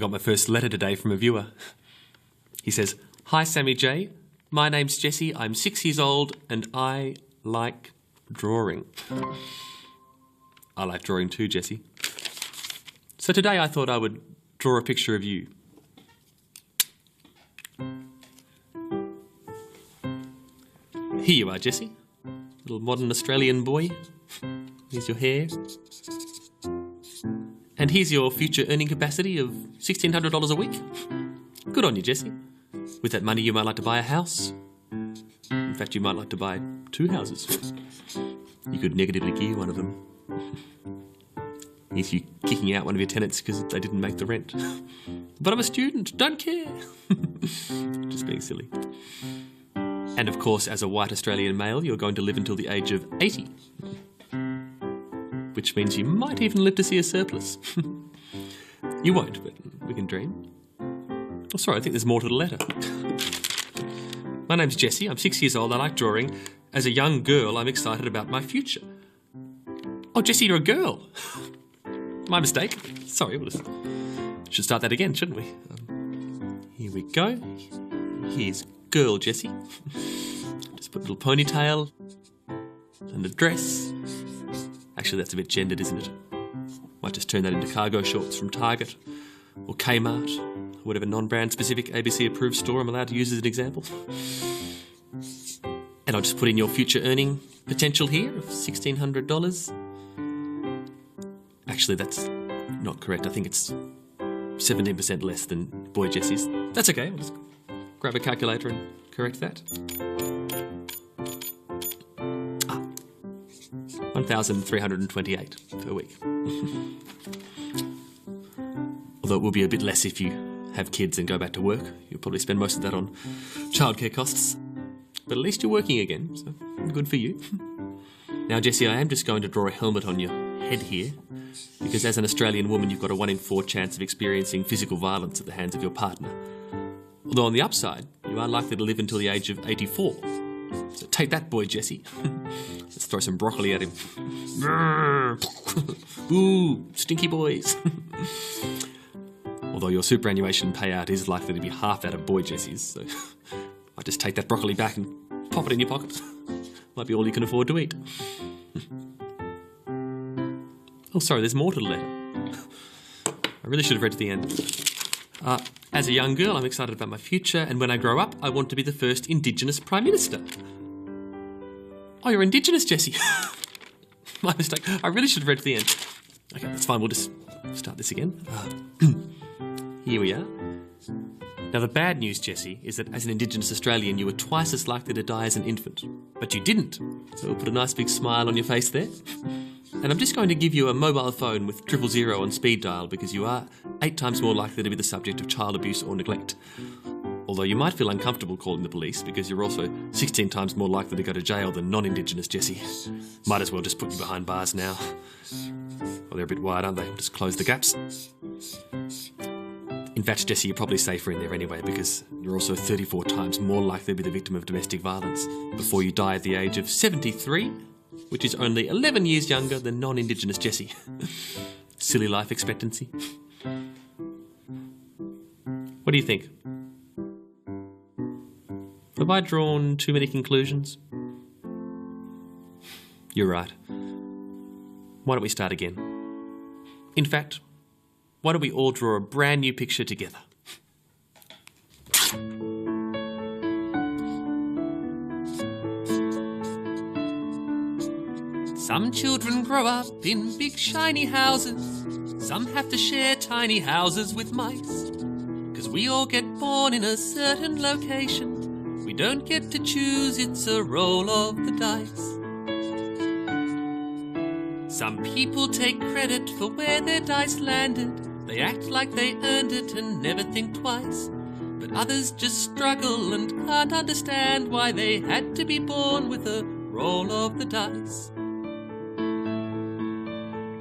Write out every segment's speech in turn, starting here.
got my first letter today from a viewer. He says, "Hi Sammy J, my name's Jesse, I'm 6 years old and I like drawing." I like drawing too, Jesse. So today I thought I would draw a picture of you. Here you are, Jesse. Little modern Australian boy. Here's your hair. And here's your future earning capacity of $1,600 a week. Good on you, Jesse. With that money you might like to buy a house. In fact, you might like to buy 2 houses. You could negatively gear one of them. If you're kicking out one of your tenants because they didn't make the rent. But I'm a student, don't care. Just being silly. And of course, as a white Australian male, you're going to live until the age of 80. Which means you might even live to see a surplus. You won't, but we can dream. Oh, sorry, I think there's more to the letter. My name's Jesse, I'm 6 years old, I like drawing. As a young girl, I'm excited about my future. Oh, Jesse, you're a girl. My mistake. Sorry, should start that again, shouldn't we? Here we go. Here's girl Jesse. Just put a little ponytail and a dress. Actually, that's a bit gendered, isn't it? Might just turn that into cargo shorts from Target or Kmart, or whatever non-brand specific ABC approved store I'm allowed to use as an example. And I'll just put in your future earning potential here of $1,600. Actually, that's not correct. I think it's 17% less than boy Jesse's. That's okay. I'll just grab a calculator and correct that. 1,328 per week. Although it will be a bit less if you have kids and go back to work. You'll probably spend most of that on childcare costs. But at least you're working again, so good for you. Now, Jesse, I am just going to draw a helmet on your head here, because as an Australian woman, you've got a 1 in 4 chance of experiencing physical violence at the hands of your partner. Although on the upside, you are likely to live until the age of 84. So take that, boy Jesse. Let's throw some broccoli at him. Ooh, stinky boys. Although your superannuation payout is likely to be half out of boy Jesse's, so I just take that broccoli back and pop it in your pocket. Might be all you can afford to eat. Oh, sorry, there's more to the letter. I really should have read to the end. As a young girl, I'm excited about my future, and when I grow up, I want to be the first Indigenous Prime Minister. Oh, you're Indigenous, Jesse. My mistake. I really should have read to the end. Okay, that's fine. We'll just start this again. Here we are. Now, the bad news, Jesse, is that as an Indigenous Australian, you were twice as likely to die as an infant. But you didn't. So we'll put a nice big smile on your face there. And I'm just going to give you a mobile phone with 000 on speed dial because you are 8 times more likely to be the subject of child abuse or neglect. Although you might feel uncomfortable calling the police because you're also 16 times more likely to go to jail than non-Indigenous Jesse. Might as well just put you behind bars now. Well, they're a bit wide, aren't they? Just close the gaps. In fact, Jesse, you're probably safer in there anyway because you're also 34 times more likely to be the victim of domestic violence before you die at the age of 73, which is only 11 years younger than non-Indigenous Jesse. Silly life expectancy. What do you think? Have I drawn too many conclusions? You're right. Why don't we start again? In fact, why don't we all draw a brand new picture together? Some children grow up in big shiny houses. Some have to share tiny houses with mice. 'Cause we all get born in a certain location. We don't get to choose, it's a roll of the dice. Some people take credit for where their dice landed. They act like they earned it and never think twice. But others just struggle and can't understand why they had to be born with a roll of the dice.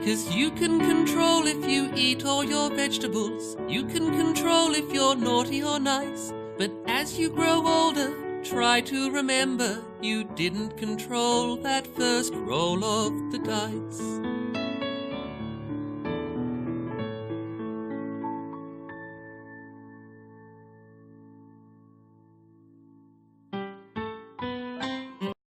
'Cause you can control if you eat all your vegetables. You can control if you're naughty or nice. But as you grow older, try to remember you didn't control that first roll of the dice.